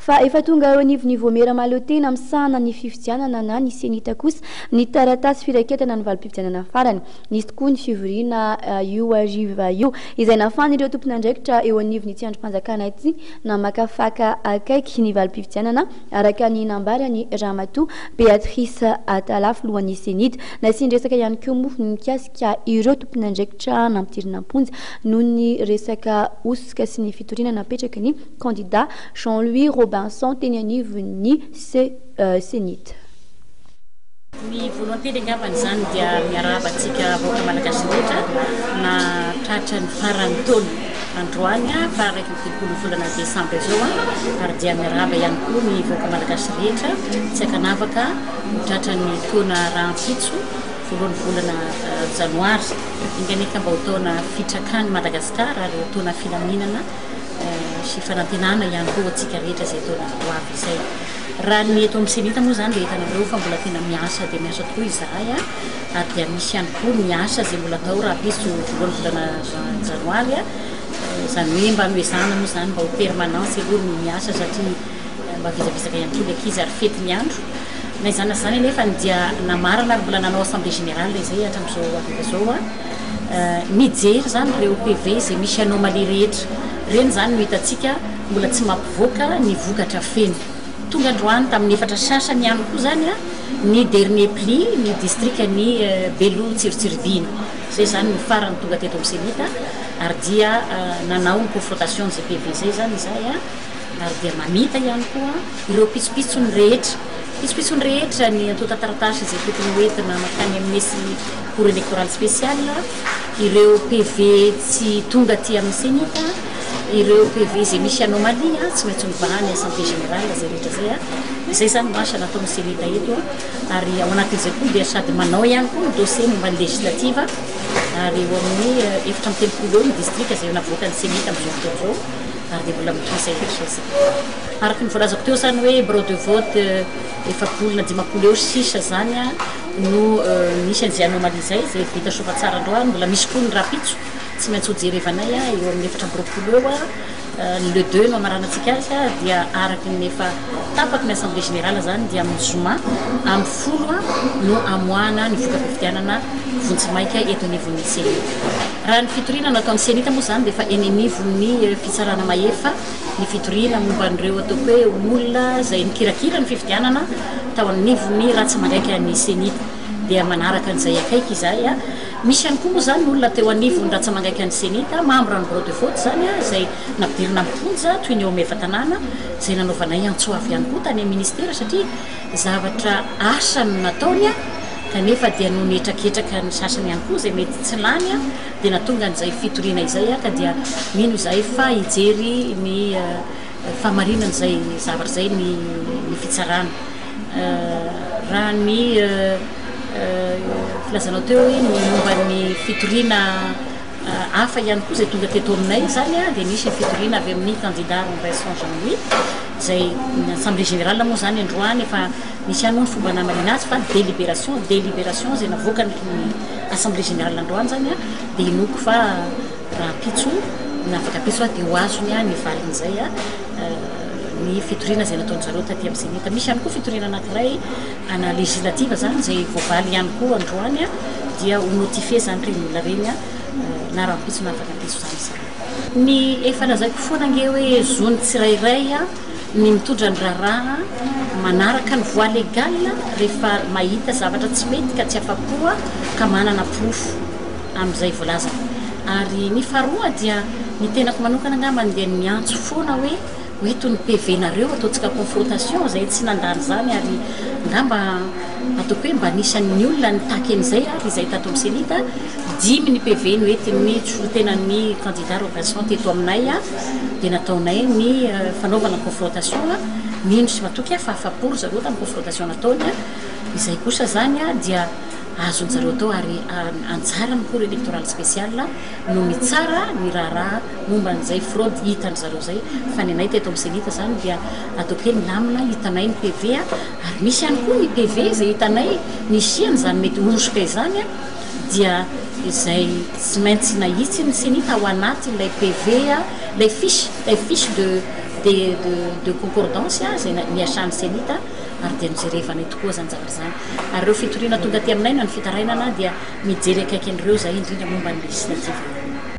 fa efa tonga anivonivomera malo tena misahana ny fifidianana na ny senita kosa ny taratasy firaketana ny valim-pifidianana farany nisy tokoa ny fivoriana io ariva io izay nafany ireo tompony andraikitra eo anivony ity androm-panjakana ity na makafaka akaiky ny valim-pifidianana araka ny nambarany Ramatoa Beatrice Atalafo lohan'ny senita nasindresaka ihany koa moa ny mikasika ireo tompony andraikitra nampidirina amponjy noho ny resaka osika sy ny fitoriana napetraky ny candidat Jean-Louis Robinson teny anivon'ny senita. Ny voalohany teny angambany zany dia miarabantsika vahoaka malagasy rehetra na tratra ny farany taona androany fa raiky telopolo volana desambra zao ary dia miaraba ihany koa ny vahoaka malagasy rehetra tsy akanavaka tratra ny taona rahampitso voalohany volana janoary inganeka mba ho taona fitrakany Madagasikara ary ho taona filaminana sy fanantenana ihany koa atsika rehetra zay taona hoavy izay. Raha ny eto amin'ny senita moa zany dia hitanareo fa mbola tena miasa dia miasa tokoa izahay ary dia misy ihany koa miasa zay mbola atao raha piso voalohany volana janoary zany hoe mba noezana moa zany mba ho permanence aloha ny miasa satria mba vizavisaka ihany koa ankizy ary fety ny andro na izany zany nefa dia namarana ary mbola nanao assemblée générale izay hatramin'izao afaka zao mijery zany ireo PV zay misy anomalie rehetra reny zany no hitantsika mbola tsy mampivoaka ny vokatra feno tonga androany tamin'ny efatra sasany ihany koa zany ny dernier pli ny district ny Belo Tsirotsirodina zay zany ny farany tonga teto amin'ny senita ary dia nanao ny confrontation zay PV zay zany izay ary dia mamita ihany koa ireo pitsopitsony rehetra pitsopitsony rehetra ny antota taratasy zay tokony hoentina makany amin'ny mesy cour électoral spécial ireo PV tsy tonga ty amin'ny senita ireo PV zay misy anomalie tsy maintsy mibahany assemblée générale zay rehetra zay zany masa natao amin'ny senita eto ary ao anatin'izay koa dia sady manao ihany koa ny dossier momba ny législative ary eo amin'ny efatra amby telopolo eo ny district zay navoaka ny senita amin'izao fotoana zao ary dia mbola mitransa efa araky ny voalazako teo zany hoe bureau de vote efapolo na dimapolo eo sisa zany no misy an'izay anomalie zay vita sofa tsara androany mbola misy koa ny rapitso tsy maintsy ho jerevanay eo amin'ny efatra amby roapolo eo le 2 no amaranantsika azy dia araky ny efa tapaky ny assemblée générale zany dia amin'ny zoma amin'ny folo no amoahana ny voka-pifidianana vonjimaika eto anivon'ny senita. Raha ny fitoriana nataon'ny senita moa zany dia efa eny anivon'ny fitsarana maefa ny fitoriana momba an'ireo ataoko hoe olona zay nikirakira ny fifidianana tao anivon'ny ratsy mandraika ny senita dia manaraka an'izay akaiky izay misy ihany koa moa zany olona teo anivony ratsy mangaika ny senita membre ny bureau de vote zany zay nampidirina amponja toy ny eo amin'ny efa-tanàna zay nanaovanay antsoavy ihany koa tany amin'ny ministera satria zavatra asa no nataony kanefa dia no nietraketraka ny sasany ihany koa zay mety tsy lany dia natonga an'izay fitoriana izay ka dia mino izay fa hijery ny famarinan'izay zavatra zay ny fitsarana raha ny filazanao teo hoe ny momba ny fitoriana hafa ihany koa zay tonga teto aminay zany dia nisy fitoriana avy amin'ny candidat Robinson Jean-Louis zay assemblée générale moa zany androany efa misy ihany moa ny fomba namalina azy fa délibération zay navoaka ny assemblée générale androany zany dia inoko fa raha pitso na afaka pitso dia ho azony ny valin'izay ny fitoriana zay nataony zareo taty amin'ny senita misy ihany koa fitoriana anankiray ana législative zany zay voavaly ihany koa androany dia ho notifie zany reny olona reny na rahampitso na afaka pitso zany ny efa lazaiko foana nge hoe zony tsirairay ny mitondra ny raharaha manaraka ny voie légale rehefa mahita zavatra tsy mety ka tsy afapoa ka manana profo amin'izay voalazana ary ny faharoa dia ny tenako manokana angambany dia miantso foana hoe oeto ny PV nareo ataontsika confrontation zay tsy nandany zany ary ngamba ataoko hoe mba nisan'ny olona nitaky an'izay ary izay tato amin'ny senita 10 ny PV no etiny tena ny candidat Robinson teto aminay dia nataonay ny fanaovana confrontation mino sy matoky fa afaporo zareo tamin'ny confrontation nataony izay kosa zany dia azony zareo tao ary anjara ny cour électoral spécial no mitsara ny raharaha momba an'izay fraude hitany zareo zay fa ny anay teto amin'ny senita zany dia ataoko hoe milamina hitanay ny PV ary misy ihany koa ny PV zay hitanay nisiany zany mety osoka izany dia izay tsy maintsy nahitsy ny senita ao anaty lay PV lay fiche de de concordance zay miasan'ny senita ary dia mijerevana tokoa zany zavatra zany ary ireo fitoriana tonga ty aminay na ny fitarainana dia mijery akaiky an'ireo zay indrindra momba ny législative